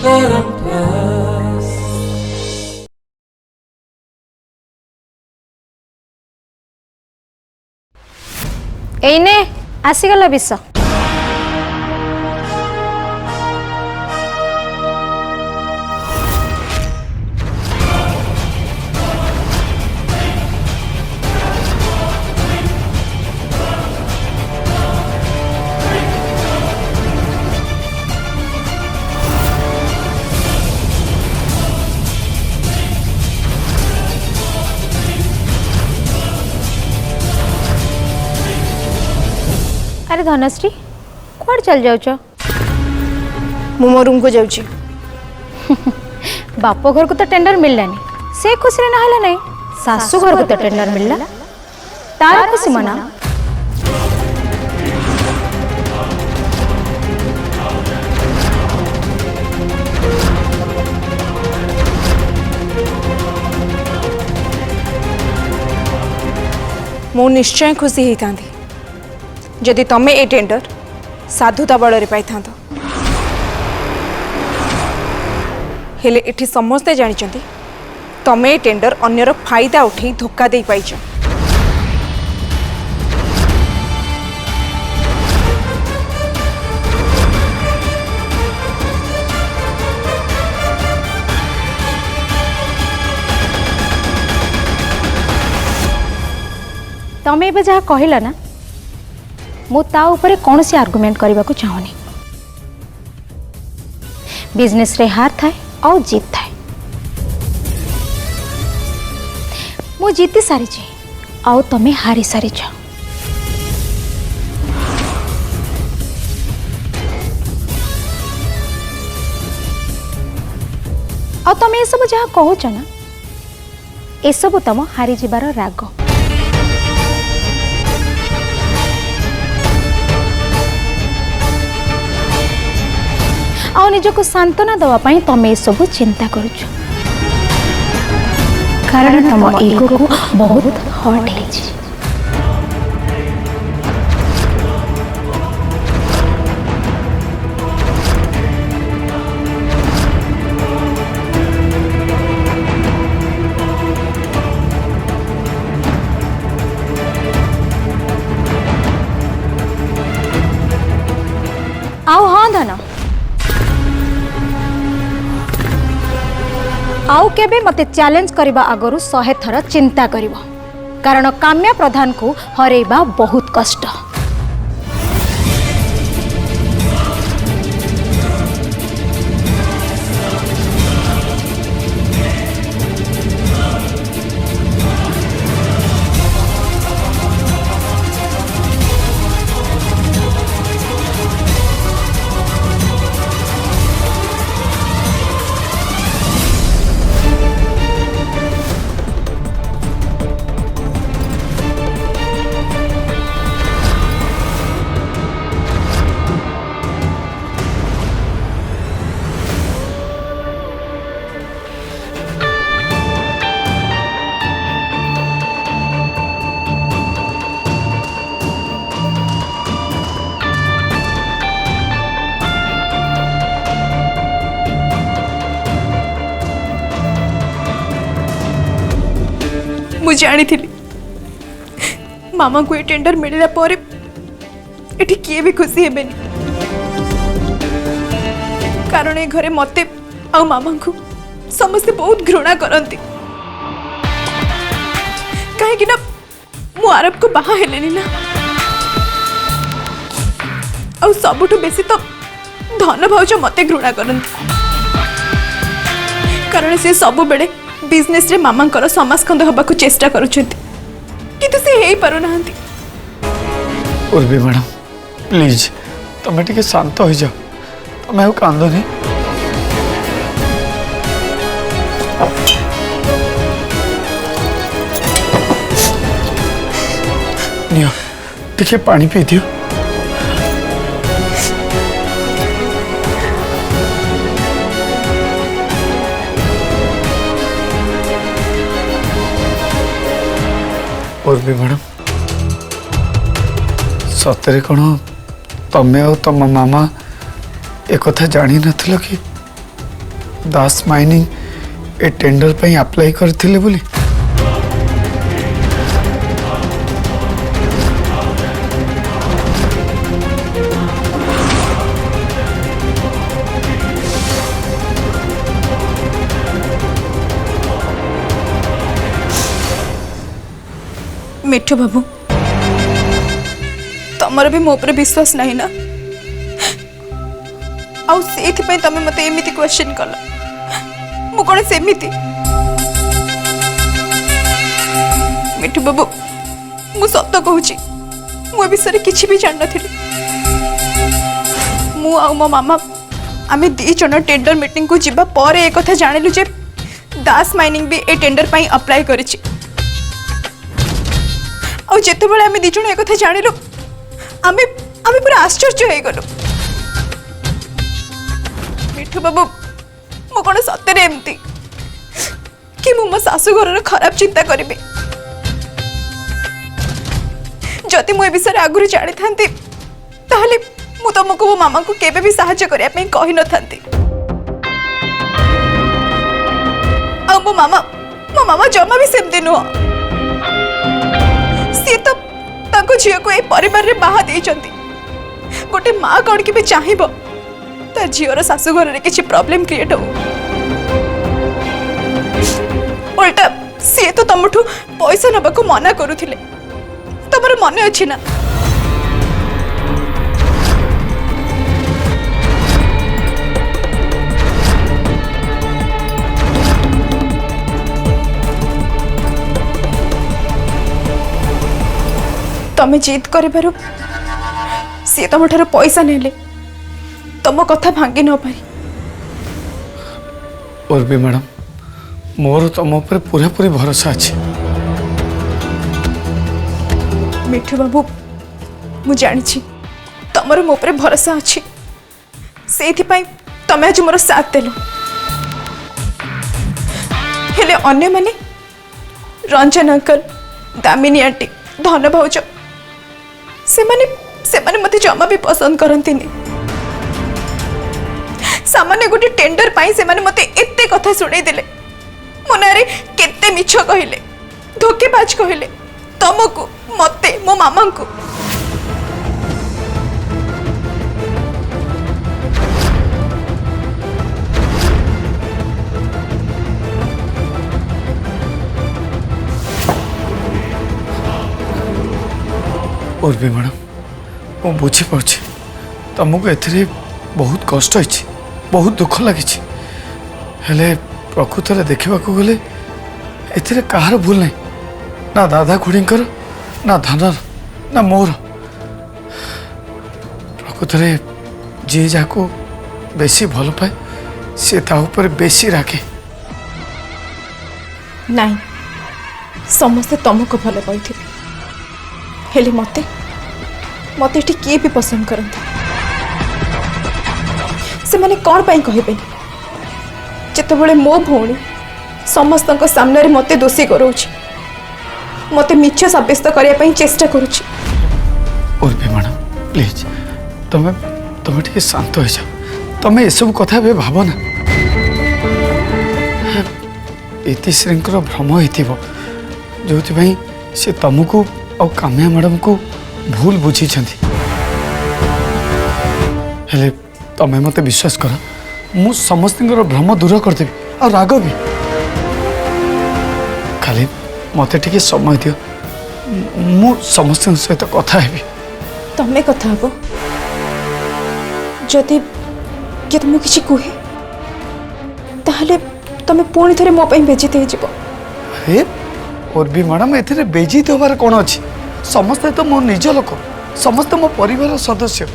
एने आसीगला विष अरे धनश्री कौन चल जाऊ मु मो रूम को जाऊची बाप घर को तो टेंडर मिललानी से खुशी ना नहीं सासू घर को तो टेंडर मिलला तार खुशी मना मु निश्चय खुशी होता जदि तमे ए टेंडर साधुता बल पाई था हेले एठी समस्ते जानी तमे ए टेंडर अन्यर फायदा उठे धोखा दे पाइछ। तमे ए जहाँ कहला ना मु ता ऊपर कौन सी आर्गुमेंट करने को चाहूनी। बिजनेस रे हार थाए और जीत थाए मु जीती सारी आउ तमे हारी सारी आ तमे ये सब जहाँ कहूच ना ये सब तुम हारी जीवार राग आ निजक सांत्वना दवाई तमें सब चिंता करुच कारण तुम ईगो को बहुत हट है। आओ हाँ धन आउ केबे मते चैलेंज करबा आगरु 100 थर चिंता करिवो कारण काम्या प्रधान को हरेबा बहुत कष्ट। मु जानी थी मामा को ये टेंडर मिलला पर एठी किए भी खुशी हेबेनी कारण ए घरे मते आ मामा को समस्ते बहुत घृणा करंती काहे कि ना मु आरब को बाहा हेलेनी ना आ सबुठु बेसी तो धन भाउज मते घृणा करंती कारण से सब बेले बिजनेस रे मामा समास्कंद हवा को चेष्टा करुछंती किंतु से हेई पारु नाहंती। उर्वी मैडम प्लीज तमें टिके शांत हो जाओ तमें ଆଉ କାନ୍ଦନି नियो टिके पानी पी दियो उर्वी मैडम सतरे कौन तमें आ तुम मामा एक जानी नथिल कि दास माइनिंग ए टेंडर पे अप्लाई करथिले बोली। मिठू बाबू तमर भी मो पर विश्वास नहीं ना आउ से तमे मते एमिति क्वेश्चन कल मु कोन सेमिति मिठू बाबू मु सत्य कहूची मु विषय किछि भी जान नथिली मु आ मो मामा आमे दी जन टेंडर मीटिंग को जिबा पर एक कथा जानिलु जे दास माइनिंग भी ए टेंडर पई अप्लाई करिछि आ जेते बेले आमे दी जन एक कथा जानिलु आमे आमे पूरा आश्चर्य हो गलु मिठू बाबू मु कोन सत्य एमती कि मु मो सासु घर खराब चिंता करी जदि मु ए विषय आगुरी जानी थांती ताहले मु तुमको मो मामा को केबे भी सहायता करिया पे कहि न थांती आ मो मामा जमा भी सेमती नुह सी तो ताको झियो को ए परिवार रे बाहा देइचंती गोटे माँ कौन कि भी चाहिबो ता झियोर सासु घर रे किछि प्रॉब्लम क्रिएट हो उल्टा सी तो तमठू पैसा नबाको मना करूथिले तमर मने अछि ना तमे जीत कर सी तुम ठार पैसा नेले तुम कथा भांगी न पारी और भी मैडम मोर तुम ऊपर पूरा पूरी भरोसा अच्छे। मिठू बाबू मु जानी तुमर मो पर भरोसा अच्छी से तमें आज मोर साथ देल हेले अन्य माने रंजन अंकल दामिनी आंटी धन भाउज से मते जमा भी पसंद करती सामान्य गोटे टेंडर पाई से मते एते कथा सुनै देले मनारे केते मिछ कहिले धोकेबाज कहिले तुमको मते मो मामा को और भी मैडम मु बुझी पार्छ तुमको एथिरे बहुत कष्ट होइछि बहुत दुख लगी हेले प्रकृत में देखा गले एथिरे कहार भूल नहीं ना दादा खुड़ींकर ना धनर ना मोर प्रकृत में जी जाको बेसी भल पाए सी ता ऊपर बेसी रागे नहीं समस्ते तुमको भल पाई हेले मते मते एठी किए भी पसंद करते से माने कौन पाई कहबे जेतेबेले मो भौणी समस्त सामने मते दोषी करूछि मते मिछ साब्यस्त करिया पई चेष्टा करूछि और भी मैडम प्लीज तुम्हें तुम्हें टिके शांत हो जाओ तुम्हें ये सब कथा बे भाव ना इति श्रृंखर भ्रम होइथिबो जोथि भाई से तुमको और काम्या मैडम को भूल बुझी हेले तमें मत विश्वास कर मु समस्त भ्रम दूर करदेवी और राग भी खाली मत टिके समय दियो मु समस्त सहित कथा हेबी तमें कथा हबो जदि कि तुम किसी कहे ताहले तमें पुणी थे मो बेजित हो अरे और भी मैडम एथिरे बेजित होबार कौन अच्छी समस्ते तो मो निज लोक समस्ते मो परिवार सदस्य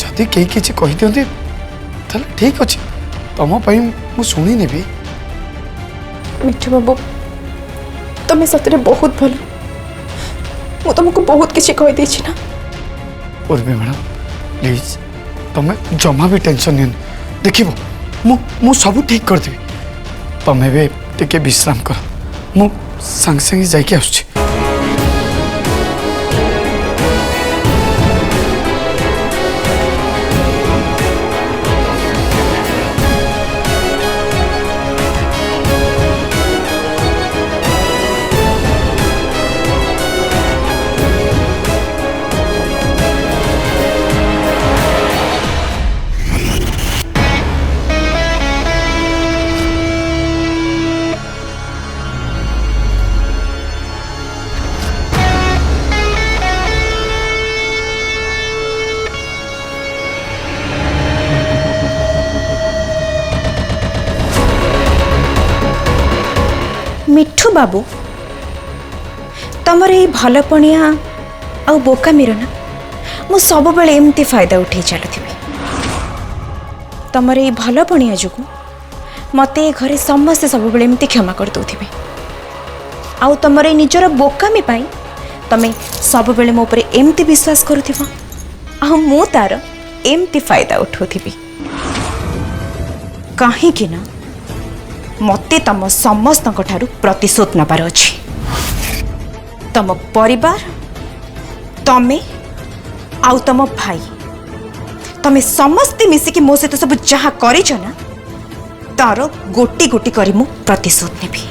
जदि कहीं किसी कही दिखती ताले ठीक अच्छे तुम मु शुणी नेबी मिठू बाबू तुम्हें सतरे बहुत भल मु तुमको बहुत किसी कही देछि ना और भी मैडम प्लीज तुम जमा भी टेंशन नहीं देखिबो मु सब ठीक कर देबी तमें भी टिके विश्राम कर मु संग संग जाके आसुछि ଆଉ ବାବୁ ତମର ଏଇ ଭଲ ପଣିଆ ଆଉ ବୋକାମିର ନା ମୁଁ ସବୁବେଳେ ଏମିତି ଫାଇଦା ଉଠେଇ ଚାଲୁଥିବି। ତମର ଏଇ ଭଲ ପଣିଆ ଯୋଗୁଁ ମୋତେ ଏ ଘରେ ସମସ୍ତେ ସବୁବେଳେ ଏମିତି କ୍ଷମା କରିଦେଉଥିବେ। ଆଉ ତମର ଏଇ ନିଜର ବୋକାମି ପାଇଁ ତମେ ସବୁବେଳେ ମୋ ଉପରେ ଏମିତି ବିଶ୍ୱାସ କରୁଥିବ ଆଉ ମୁଁ ତାର ଏମିତି ଫାଇଦା ଉଠାଉଥିବି। କାହିଁକି ନା ମୋତେ ତମ ସମସ୍ତଙ୍କ ଠାରୁ ପ୍ରତିଶୋଧ ନେବାର ଅଛି। ତମ ପରିବାର, ତମେ ଆଉ ତମ ଭାଇ, ତମେ ସମସ୍ତେ ମିଶିକି ମୋ ସହିତ ସବୁ ଯାହା କରିଛ ନା ତାର ଗୋଟି ଗୋଟି କରି ମୁଁ ପ୍ରତିଶୋଧ ନେବି।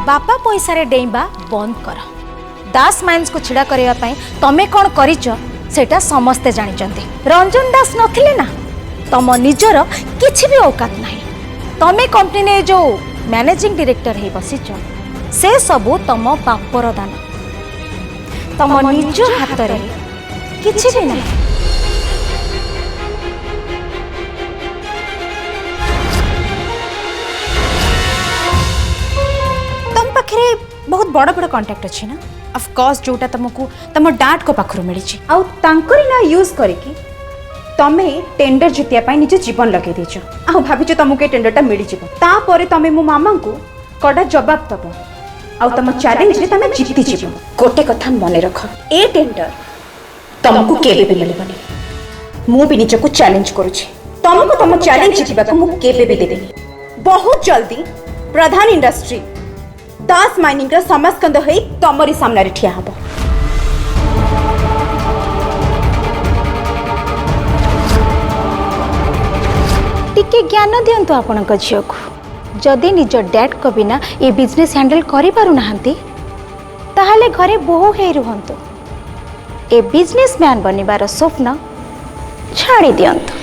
बापा पैसा डेइबा बंद कर। दास माइंस को छिड़ा करने पाई तमें कौन करिच सेटा समस्ते जानिचंती। रंजन दास नथिले ना तम निजर किछि भी औकात नहीं। तमें कंपनी ने जो मैनेजिंग डायरेक्टर है बसीच से सबू तम बापर दान। तम निज हाथ रे किछि भी नहीं। तम पाखरे बहुत बड़ बड़ कांटेक्ट अच्छी ना ऑफ कोर्स जोटा तुमको तुम डाट को पाखरु मिली आउ तांकरी ना यूज करके तमे टेंडर जितिया पाई निज जीवन लगे देछ। आउ भाबिछ तुमको ए टेंडरटा मिली जिवो तापरे तमे मो मामा को कड़ा जवाब दबो आउ तुम चैलेंज रे तमे जीति जिवो। गोटे कथा मने रख ए टेंडर तुमको केबे भी मिलबनी। मु भी निजको चैलेंज करूछि तुमको तुम चैलेंज जितिबा को मु केबे भी देबेनी। बहुत जल्दी प्रधान इंडस्ट्री दास माइनिंग रा समस्कंद होई तमरी सामने रे ठिया हबो। टिके ज्ञान दियंतु आपनक झियो को जदि निज डैड को बिना ये बिजनेस हैंडल करि पारु नाहंती ताहाले घरे बहु हे रुहंतु। ए बिजनेसमैन बनिबार स्वप्न छाड़ी दियंतु।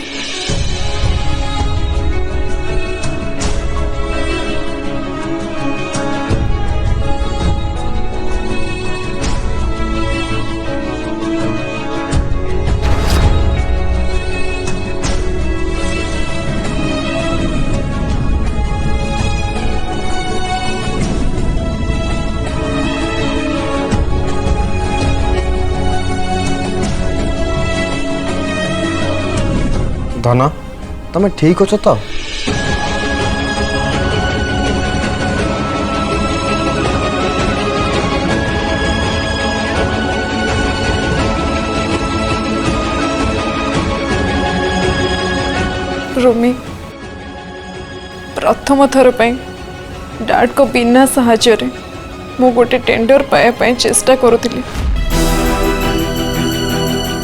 धन तमें ठीक अछ तो? रोमी प्रथम थर डैड को बिना साहाय्य रे मु गोटे टेंडर पाया चेष्टा करुଥିଲି।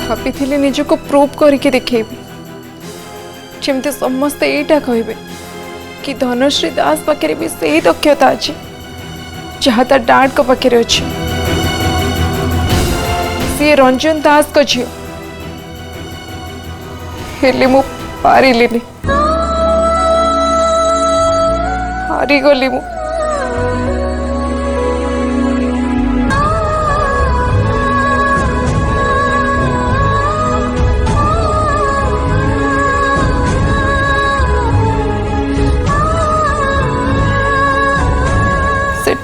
भाभी निजको प्रूव करके देखेबी जमती समस्ते यहीटा कहे कि धनश्री दास पाखे भी से ही दक्षता अच्छी जहाँ ता डैड को पाखे अच्छी। सी रंजन दास को झील हेले मु पारिलिनी हारीगली मु।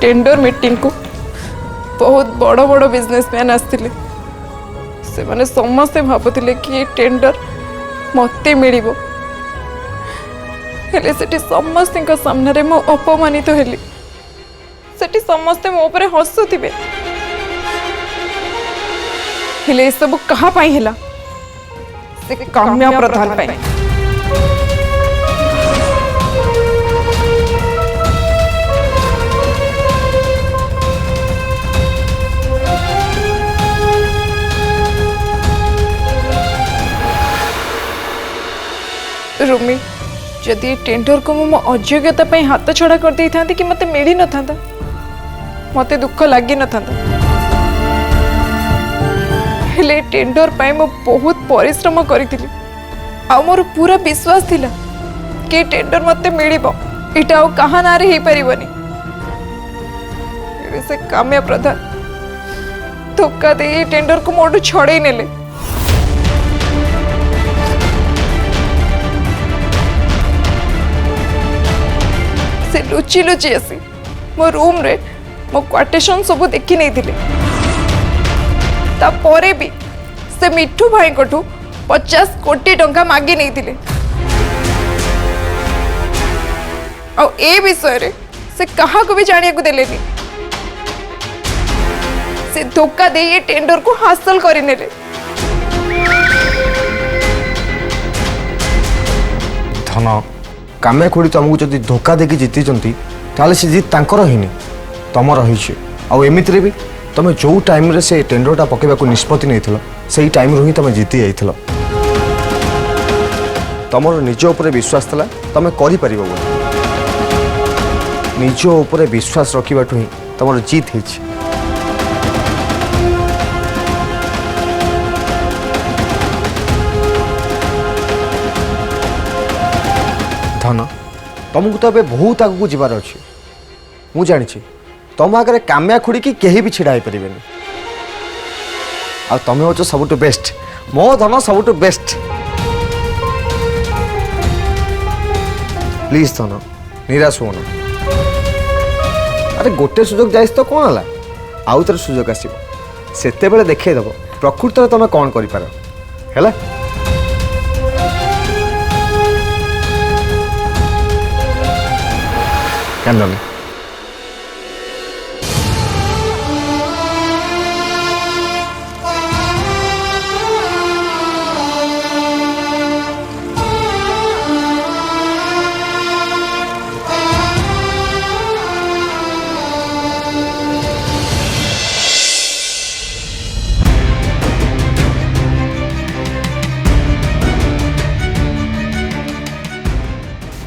टेंडर मीटिंग को बहुत बड़ बड़ बिजनेसमैन आसते से माने समस्ते भाबुले कि ये टेंडर मते मिलिबो हेले सेठी समस्त सामने मो अपमानित हेली। सेठी समस्ते मो ऊपर हसुथिबे हेले सब कहा पाई हेला से काम्या प्रधान पाई। रोमी जदि टेंडर को मो अयोग्यता हाथ छड़ा कर दे था कि मते मिली न था मते दुख लगी न था। हेले टेंडर पाई मो बहुत परिश्रम करी आ मोर पूरा विश्वास थिला कि टेंडर मते मिलिबो इटा आउ कहा ना रे पारिबनी से काम्या प्रधान धोखा दे टेंडर को मोटू छड़े नेले से लुचि लुचि आसी मो रूम रे मो क्वाटेशन सब देखि नहीं दिले ता परे भी से मिठू भाई कोठू 50 कोटी टंका मागी नहीं दिले और ए विषय रे से कहा को भी जानिया को देलेनी से धोखा दे ये टेंडर को हासिल करि नेले धन काम्या खुड़ी तुमको जदि धोखा देकी जीति ताले से जीत तांकर हिनी तुम रही आमती भी तुम जो टाइम रे से टेंडरटा पकेबा को निष्पत्ति नहीं से टाइम रू ही तुम जीति जाइल तुम निज उपर विश्वास था तुम कर निज उपर विश्वास रखा ही तुम जीत है धन तुमको तो बहुत आगू जीवार अच्छे मु जानी तुम आगे काम्या खुड़ी की कहीं भी छिड़ा पारे आ तुम हो सब बेस्ट मो धन सब बेस्ट प्लीज धन निराश हो ना अरे गोटे सुजोग जाए तो कौन है आउ थे सुजोग आसो से देखेदेव प्रकृत में तुम कौन कर कांदनी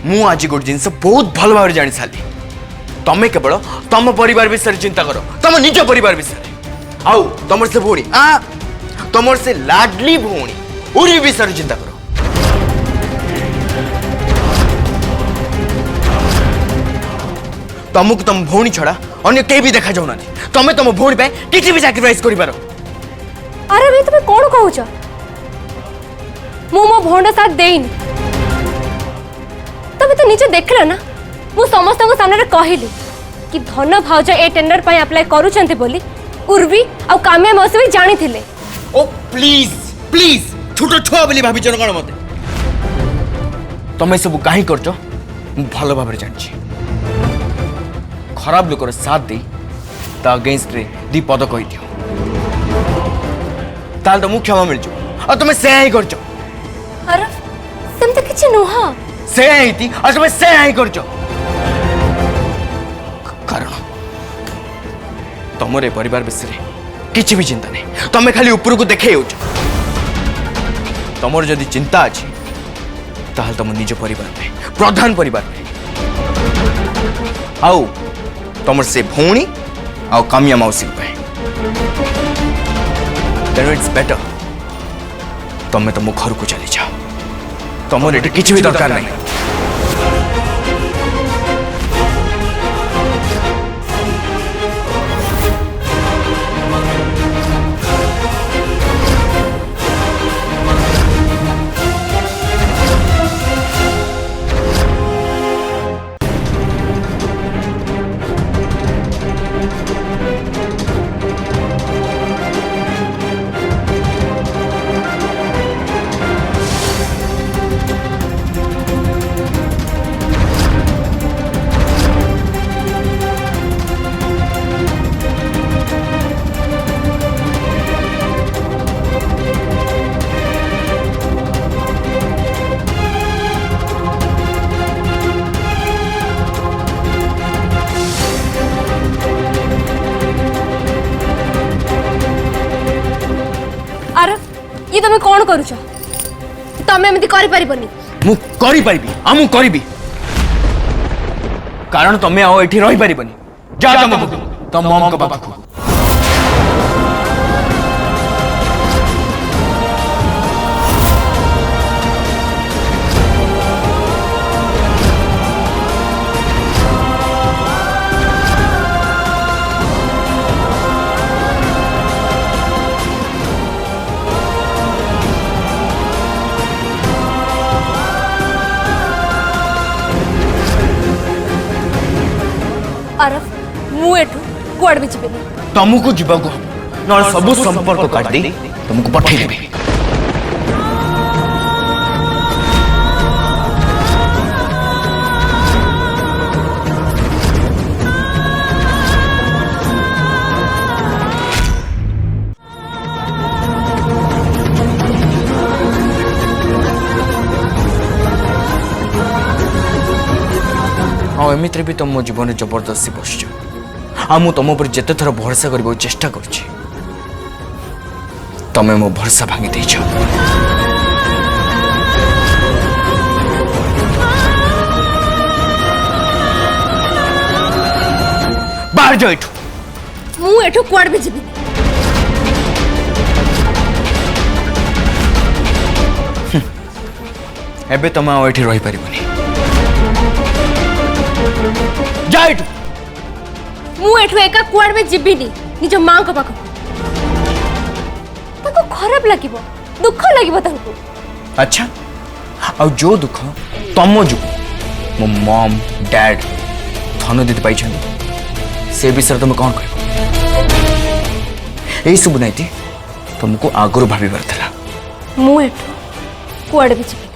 मु आज गोटे जिनस बहुत भल भाव जानी सारी तमें केवल तुम परिवार विषय चिंता कर तुम निज परिवार विषय आउ तुम से भौणी तुम से लाडली भौणी उरी विषय चिंता कर तुमको तुम भौणी छड़ा अन्य कहीं भी देखा जाऊना तुम तुम भौणी पे किसी भी सैक्रिफाइस कर पार अरे भाई तुम कौन कहूच मो भौंड साथ देनी तबे तो निजे देखल ना मु समस्त को सामने कहली कि धन भाउज ए टेंडर पर अप्लाई करूछंती बोली उर्वी आ काम्या मौसी भी जानी थिले ओ प्लीज प्लीज छोटो छुआ बोली भाभी जन कोन मते तमे सब काहे करछो मु भलो भाबरे जानछि खराब लोकर साथ दे ता अगेंस्ट रे दी पद कहि दियो ताल तो मु क्षमा मिल जो आ तमे से ही करछो अरे तुम तो किछ नुहा से ही थी और तमे से ही करछो कारण तमरे परिवार विषय किसी भी चिंता नहीं तमें खाली ऊपर को देखे तमर जदि चिंता अच्छी ताल तुम निज परिवार में प्रधान परिवार में आउ तमर से भौणी आउ काम्या मौसी पे देन इट्स बेटर तमें तुम घर को चली जाओ तमर एटी किसी भी दरकार नहीं ये तुम कौन करुच तुम एमती करिपरिबनी मु करि परिबी आ मु करिबी कारण तमे आओ एठी रहि परिबनी जा तम मम को बाबा को आरफ मु एठू कुआड़ भी जीवेनी तुमको जीवाकू हम न सब संपर्क काटी तुमको पठेई देबे हाँ एमित भी तुम मो जीवन जबरदस्ती बस मु तुम पर जिते थर भरोसा करने चेष्टा करुच्ची तमें मो भरोसा भांगी देछ बाहर जाओ एठू मु एठू कुआड़ भी जीवेनी एबे तुम एठी रही परिबनी जा एठू मु एठू एका कुआड़ भी जीवेनी निज मां को पाखो ताको खराब लागिबो दुख लागिबो ताको अच्छा आ जो दुख तुम जो मो मॉम डैड धन दीदी पाई से विषय तुम कौन कह यही सब नहीं तुमको आगुरी भाव मु एठू कुआड़ भी जीवेनी